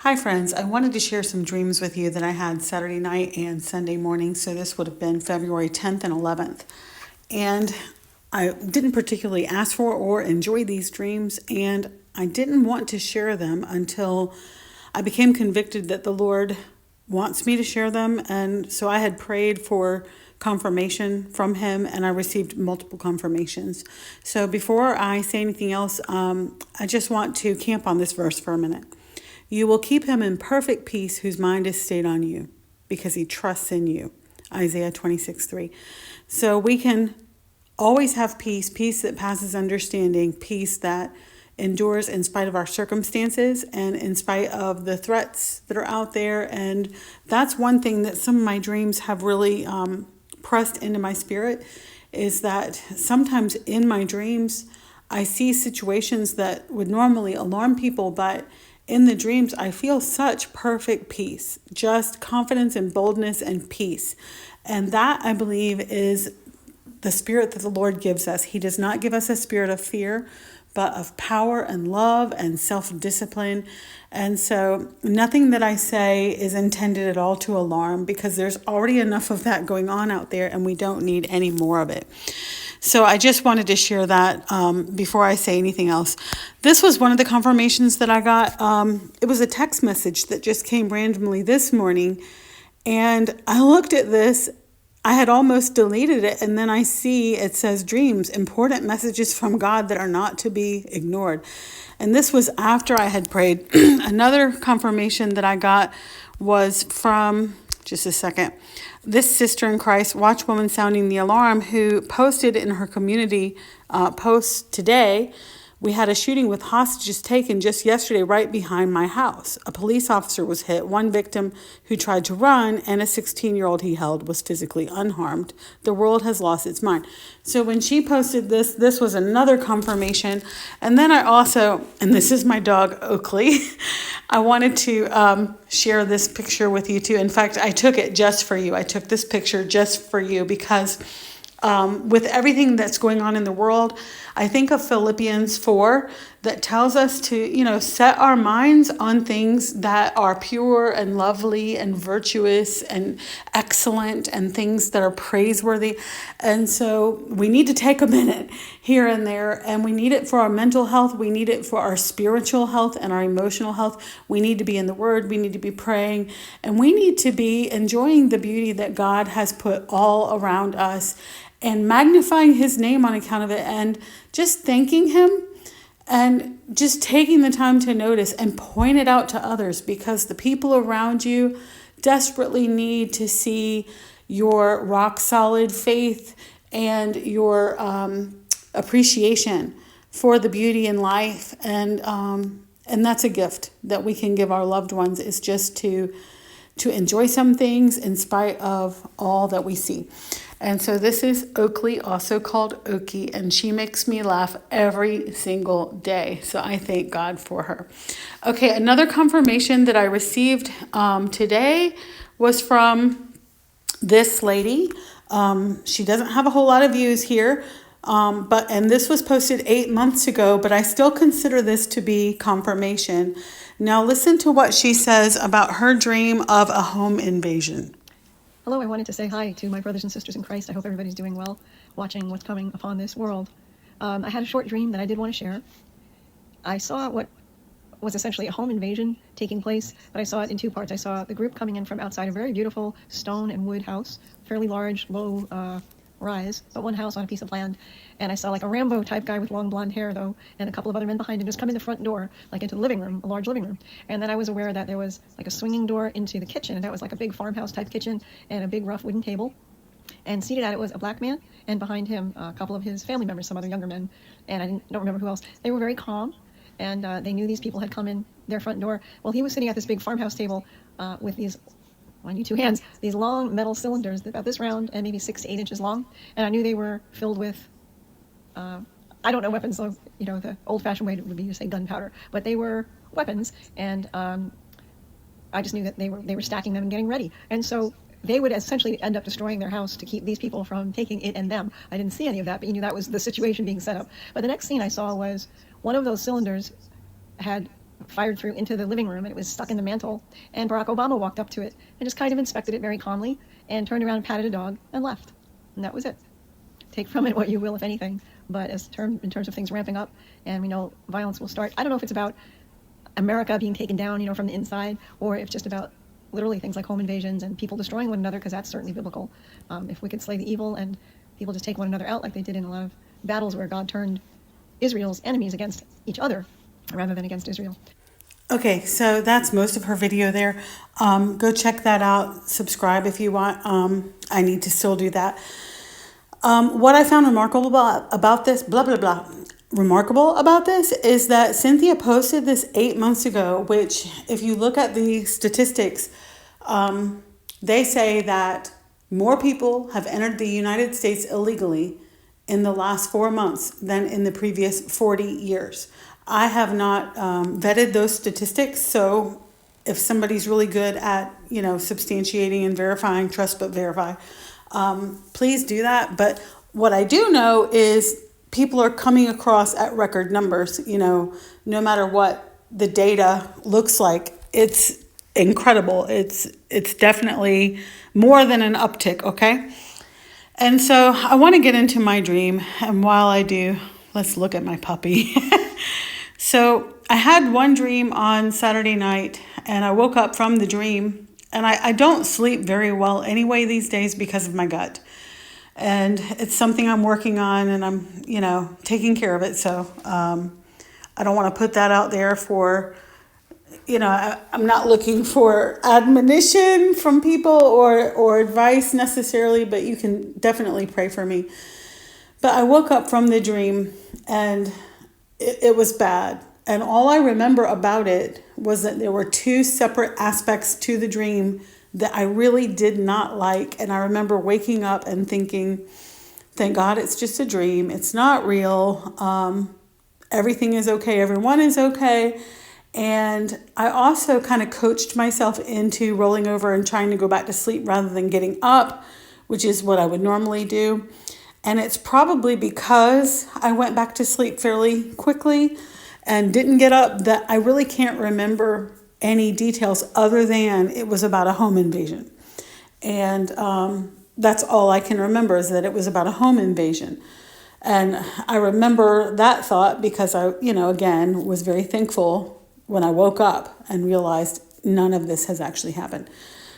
Hi, friends. I wanted to share some dreams with you that I had Saturday night and Sunday morning. So, this would have been February 10th and 11th. And I didn't particularly ask for or enjoy these dreams, and I didn't want to share them until I became convicted that the Lord wants me to share them. And so, I had prayed for confirmation from Him, and I received multiple confirmations. So, before I say anything else, I just want to camp on this verse for a minute. You will keep him in perfect peace whose mind is stayed on you because he trusts in you. Isaiah 26:3. So we can always have peace, peace that passes understanding, peace that endures in spite of our circumstances and in spite of the threats that are out there. And that's one thing that some of my dreams have really pressed into my spirit, is that sometimes in my dreams, I see situations that would normally alarm people, but in the dreams, I feel such perfect peace, just confidence and boldness and peace. And that, I believe, is the spirit that the Lord gives us. He does not give us a spirit of fear, but of power and love and self-discipline. And so nothing that I say is intended at all to alarm, because there's already enough of that going on out there and we don't need any more of it. So I just wanted to share that before I say anything else. This was one of the confirmations that I got. It was a text message that just came randomly this morning. And I looked at this. I had almost deleted it. And then I see it says dreams, important messages from God that are not to be ignored. And this was after I had prayed. Another confirmation that I got was from, just a second, this sister in Christ, watchwoman sounding the alarm, who posted in her community post today, we had a shooting with hostages taken just yesterday right behind my house. A police officer was hit, one victim who tried to run, and a 16-year-old he held was physically unharmed. The world has lost its mind. So when she posted this was another confirmation. And then I also, and this is my dog, Oakley, I wanted to share this picture with you too. In fact, I took it just for you. I took this picture just for you because with everything that's going on in the world, I think of Philippians 4 that tells us to, set our minds on things that are pure and lovely and virtuous and excellent and things that are praiseworthy. And so we need to take a minute here and there, and we need it for our mental health. We need it for our spiritual health and our emotional health. We need to be in the Word. We need to be praying, and we need to be enjoying the beauty that God has put all around us and magnifying His name on account of it, and just thanking Him and just taking the time to notice and point it out to others, because the people around you desperately need to see your rock solid faith and your appreciation for the beauty in life. And that's a gift that we can give our loved ones, is just to enjoy some things in spite of all that we see. And so this is Oakley, also called Okie, and she makes me laugh every single day. So I thank God for her. Okay, another confirmation that I received today was from this lady. She doesn't have a whole lot of views here, and this was posted 8 months ago, but I still consider this to be confirmation. Now listen to what she says about her dream of a home invasion. Hello, I wanted to say hi to my brothers and sisters in Christ. I hope everybody's doing well, watching what's coming upon this world. I had a short dream that I did want to share. I saw what was essentially a home invasion taking place, but I saw it in two parts. I saw the group coming in from outside a very beautiful stone and wood house, fairly large, low rise, but one house on a piece of land. And I saw like a Rambo type guy with long blonde hair though, and a couple of other men behind him just come in the front door, like into the living room, a large living room. And then I was aware that there was like a swinging door into the kitchen, and that was like a big farmhouse type kitchen and a big rough wooden table. And seated at it was a black man, and behind him a couple of his family members, some other younger men, and I don't remember who else. They were very calm, and they knew these people had come in their front door. Well, he was sitting at this big farmhouse table with these, I need two hands, these long metal cylinders about this round and maybe 6 to 8 inches long. And I knew they were filled with, I don't know weapons, so, the old-fashioned way would be to say gunpowder, but they were weapons. And I just knew that they were stacking them and getting ready. And so they would essentially end up destroying their house to keep these people from taking it and them. I didn't see any of that, but you knew that was the situation being set up. But the next scene I saw was one of those cylinders had fired through into the living room, and it was stuck in the mantle. And Barack Obama walked up to it and just kind of inspected it very calmly and turned around and patted a dog and left. And that was it. Take from it what you will, if anything. But in terms of things ramping up, and we know violence will start. I don't know if it's about America being taken down, from the inside, or if just about literally things like home invasions and people destroying one another, because that's certainly biblical. If we could slay the evil and people just take one another out like they did in a lot of battles where God turned Israel's enemies against each other rather than against Israel. Okay, so that's most of her video there. Go check that out. Subscribe if you want. I need to still do that. What I found remarkable about this, remarkable about this is that Cynthia posted this 8 months ago, which if you look at the statistics, they say that more people have entered the United States illegally in the last 4 months than in the previous 40 years. I have not vetted those statistics, so if somebody's really good at, substantiating and verifying, trust but verify, please do that. But what I do know is people are coming across at record numbers, no matter what the data looks like. It's incredible. It's definitely more than an uptick, okay? And so I want to get into my dream. And while I do, let's look at my puppy. So I had one dream on Saturday night, and I woke up from the dream. And I don't sleep very well anyway these days because of my gut. And it's something I'm working on, and I'm, taking care of it. So I don't want to put that out there for, I'm not looking for admonition from people or advice necessarily, but you can definitely pray for me. But I woke up from the dream, and it was bad. And all I remember about it was that there were two separate aspects to the dream that I really did not like. And I remember waking up and thinking, thank God it's just a dream. It's not real. Everything is okay. Everyone is okay. And I also kind of coached myself into rolling over and trying to go back to sleep rather than getting up, which is what I would normally do. And it's probably because I went back to sleep fairly quickly and didn't get up that I really can't remember any details other than it was about a home invasion. And that's all I can remember, is that it was about a home invasion. And I remember that thought because I, again, was very thankful when I woke up and realized none of this has actually happened.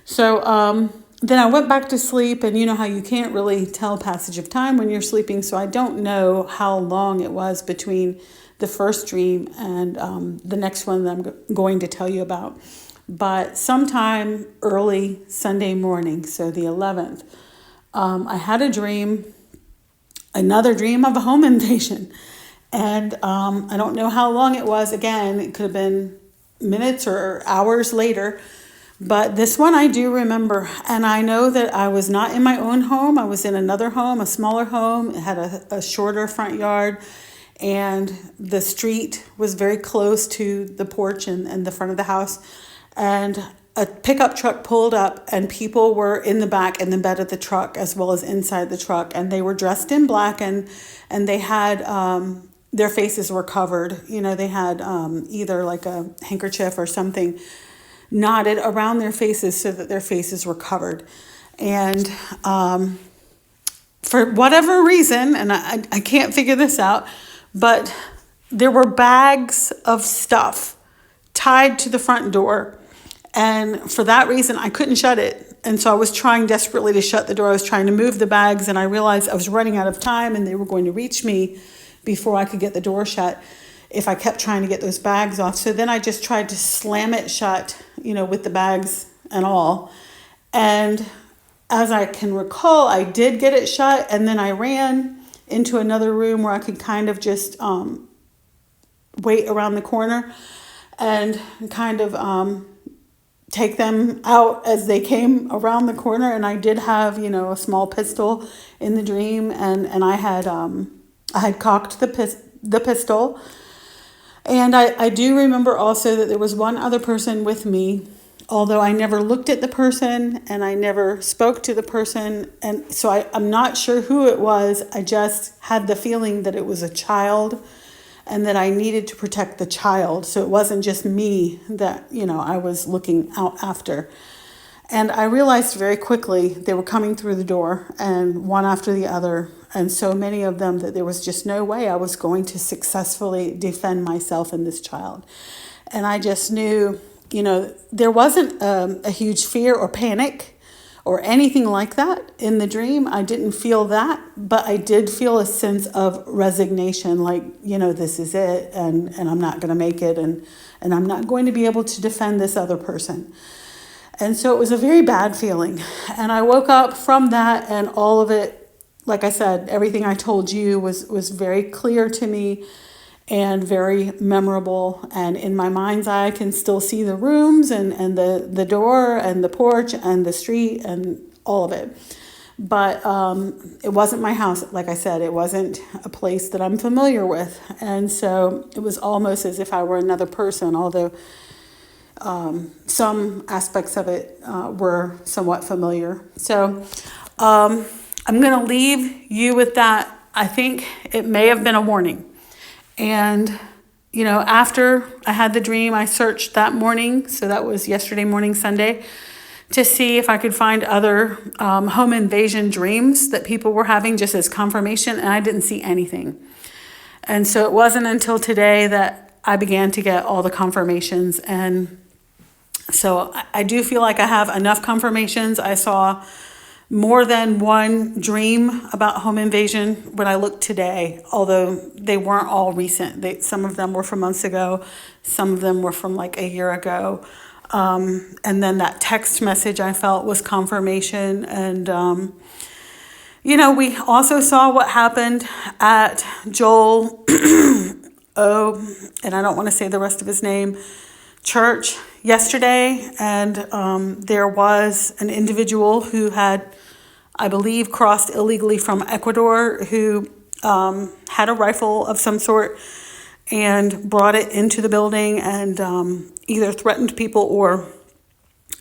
So then I went back to sleep, and you know how you can't really tell passage of time when you're sleeping. So I don't know how long it was between the first dream and the next one that I'm going to tell you about. But sometime early Sunday morning, so the 11th, I had another dream of a home invasion. And I don't know how long it was. Again, it could have been minutes or hours later. But this one I do remember. And I know that I was not in my own home. I was in another home, a smaller home. It had a shorter front yard. And the street was very close to the porch and the front of the house. And a pickup truck pulled up, and people were in the back in the bed of the truck as well as inside the truck. And they were dressed in black, and they had their faces were covered. They had either like a handkerchief or something knotted around their faces so that their faces were covered. And for whatever reason, and I can't figure this out, but there were bags of stuff tied to the front door. And for that reason, I couldn't shut it. And so I was trying desperately to shut the door. I was trying to move the bags, and I realized I was running out of time and they were going to reach me before I could get the door shut if I kept trying to get those bags off. So then I just tried to slam it shut, with the bags and all. And as I can recall, I did get it shut, and then I ran into another room where I could kind of just wait around the corner and kind of take them out as they came around the corner. And I did have, a small pistol in the dream, and I had cocked the pistol. And I do remember also that there was one other person with me, although I never looked at the person and I never spoke to the person. And so I'm not sure who it was. I just had the feeling that it was a child. and that I needed to protect the child. So it wasn't just me that, I was looking out after. And I realized very quickly they were coming through the door, and one after the other, and so many of them, that there was just no way I was going to successfully defend myself and this child. And I just knew, there wasn't a huge fear or panic or anything like that in the dream. I didn't feel that, but I did feel a sense of resignation, like, this is it, and I'm not going to make it, and I'm not going to be able to defend this other person. And so it was a very bad feeling. And I woke up from that, and all of it, like I said, everything I told you was very clear to me and very memorable. And in my mind's eye, I can still see the rooms and the door and the porch and the street and all of it. But it wasn't my house. Like I said, it wasn't a place that I'm familiar with. And so it was almost as if I were another person, although some aspects of it were somewhat familiar. So I'm going to leave you with that. I think it may have been a warning. And, after I had the dream, I searched that morning. So that was yesterday morning, Sunday, to see if I could find other home invasion dreams that people were having just as confirmation. And I didn't see anything. And so it wasn't until today that I began to get all the confirmations. And so I do feel like I have enough confirmations. I saw more than one dream about home invasion when I looked today, although they weren't all recent. Some of them were from months ago. Some of them were from like a year ago. And then that text message I felt was confirmation. And, we also saw what happened at Joel and I don't want to say the rest of his name, church yesterday, and there was an individual who had, I believe, crossed illegally from Ecuador, who had a rifle of some sort and brought it into the building and either threatened people or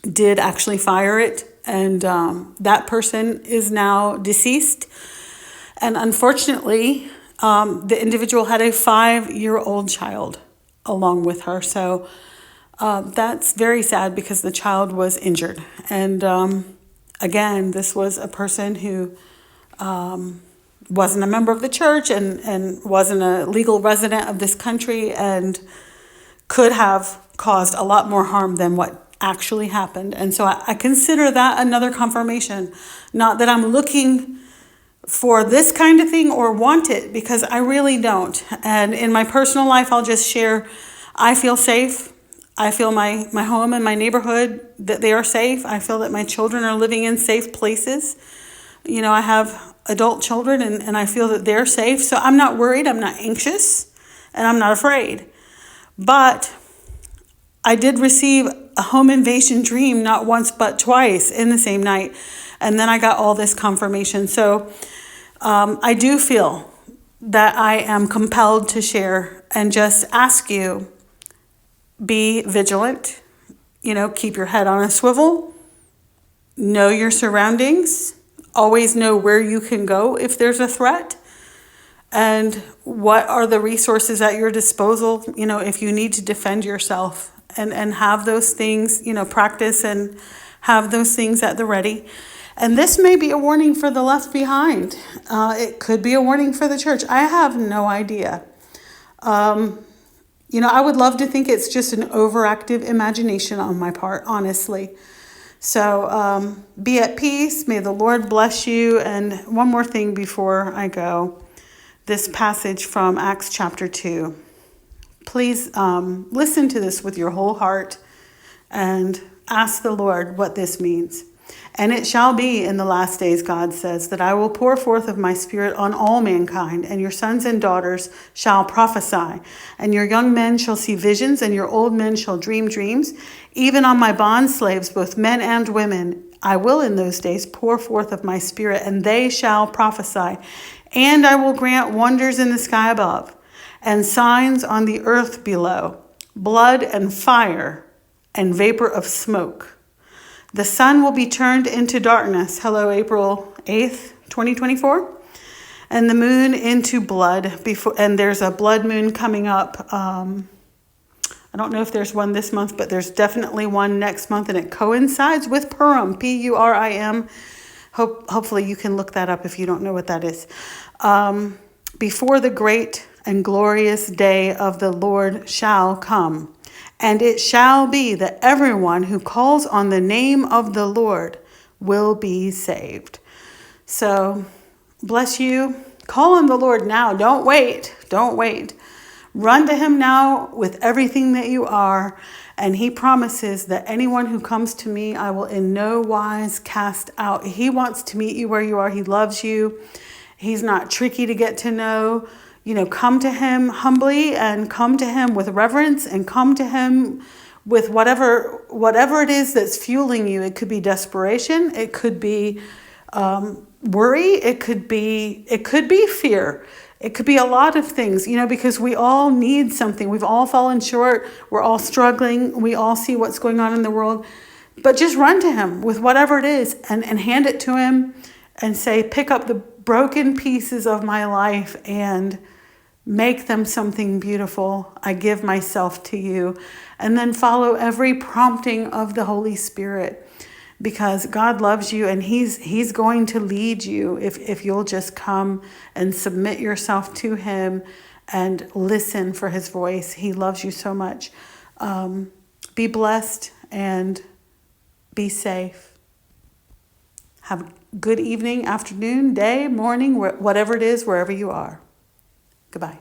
did actually fire it. And that person is now deceased. And unfortunately, the individual had a 5-year-old child along with her. So that's very sad because the child was injured. And again, this was a person who wasn't a member of the church and wasn't a legal resident of this country and could have caused a lot more harm than what actually happened. And so I consider that another confirmation. Not that I'm looking for this kind of thing or want it, because I really don't. And in my personal life, I'll just share, I feel safe. I feel my home and my neighborhood, that they are safe. I feel that my children are living in safe places. I have adult children and I feel that they're safe. So I'm not worried, I'm not anxious, and I'm not afraid. But I did receive a home invasion dream, not once but twice in the same night. And then I got all this confirmation. So I do feel that I am compelled to share and just ask you, be vigilant, keep your head on a swivel, know your surroundings, always know where you can go if there's a threat, and what are the resources at your disposal, if you need to defend yourself, and have those things, practice and have those things at the ready. And this may be a warning for the left behind. It could be a warning for the church. I have no idea. I would love to think it's just an overactive imagination on my part, honestly. So be at peace. May the Lord bless you. And one more thing before I go. This passage from Acts chapter 2. Please listen to this with your whole heart and ask the Lord what this means. And it shall be in the last days, God says, that I will pour forth of my spirit on all mankind, and your sons and daughters shall prophesy, and your young men shall see visions, and your old men shall dream dreams. Even on my bond slaves, both men and women, I will in those days pour forth of my spirit, and they shall prophesy. And I will grant wonders in the sky above, and signs on the earth below, blood and fire and vapor of smoke. The sun will be turned into darkness. Hello, April 8th, 2024. and the moon into blood before, and there's a blood moon coming up. I don't know if there's one this month, but there's definitely one next month, and it coincides with Purim, Purim. Hopefully you can look that up if you don't know what that is. Before the great and glorious day of the Lord shall come. And it shall be that everyone who calls on the name of the Lord will be saved. So, bless you. Call on the Lord now. Don't wait. Don't wait. Run to him now with everything that you are. And he promises that anyone who comes to me, I will in no wise cast out. He wants to meet you where you are. He loves you. He's not tricky to get to know. Come to him humbly, and come to him with reverence, and come to him with whatever it is that's fueling you. It could be desperation. It could be worry. It could be fear. It could be a lot of things, because we all need something. We've all fallen short. We're all struggling. We all see what's going on in the world. But just run to him with whatever it is, and hand it to him and say, pick up the broken pieces of my life and make them something beautiful. I give myself to you. And then follow every prompting of the Holy Spirit, because God loves you, and he's going to lead you if you'll just come and submit yourself to him and listen for his voice. He loves you so much. Be blessed and be safe. Have a good evening, afternoon, day, morning, whatever it is, wherever you are. Goodbye.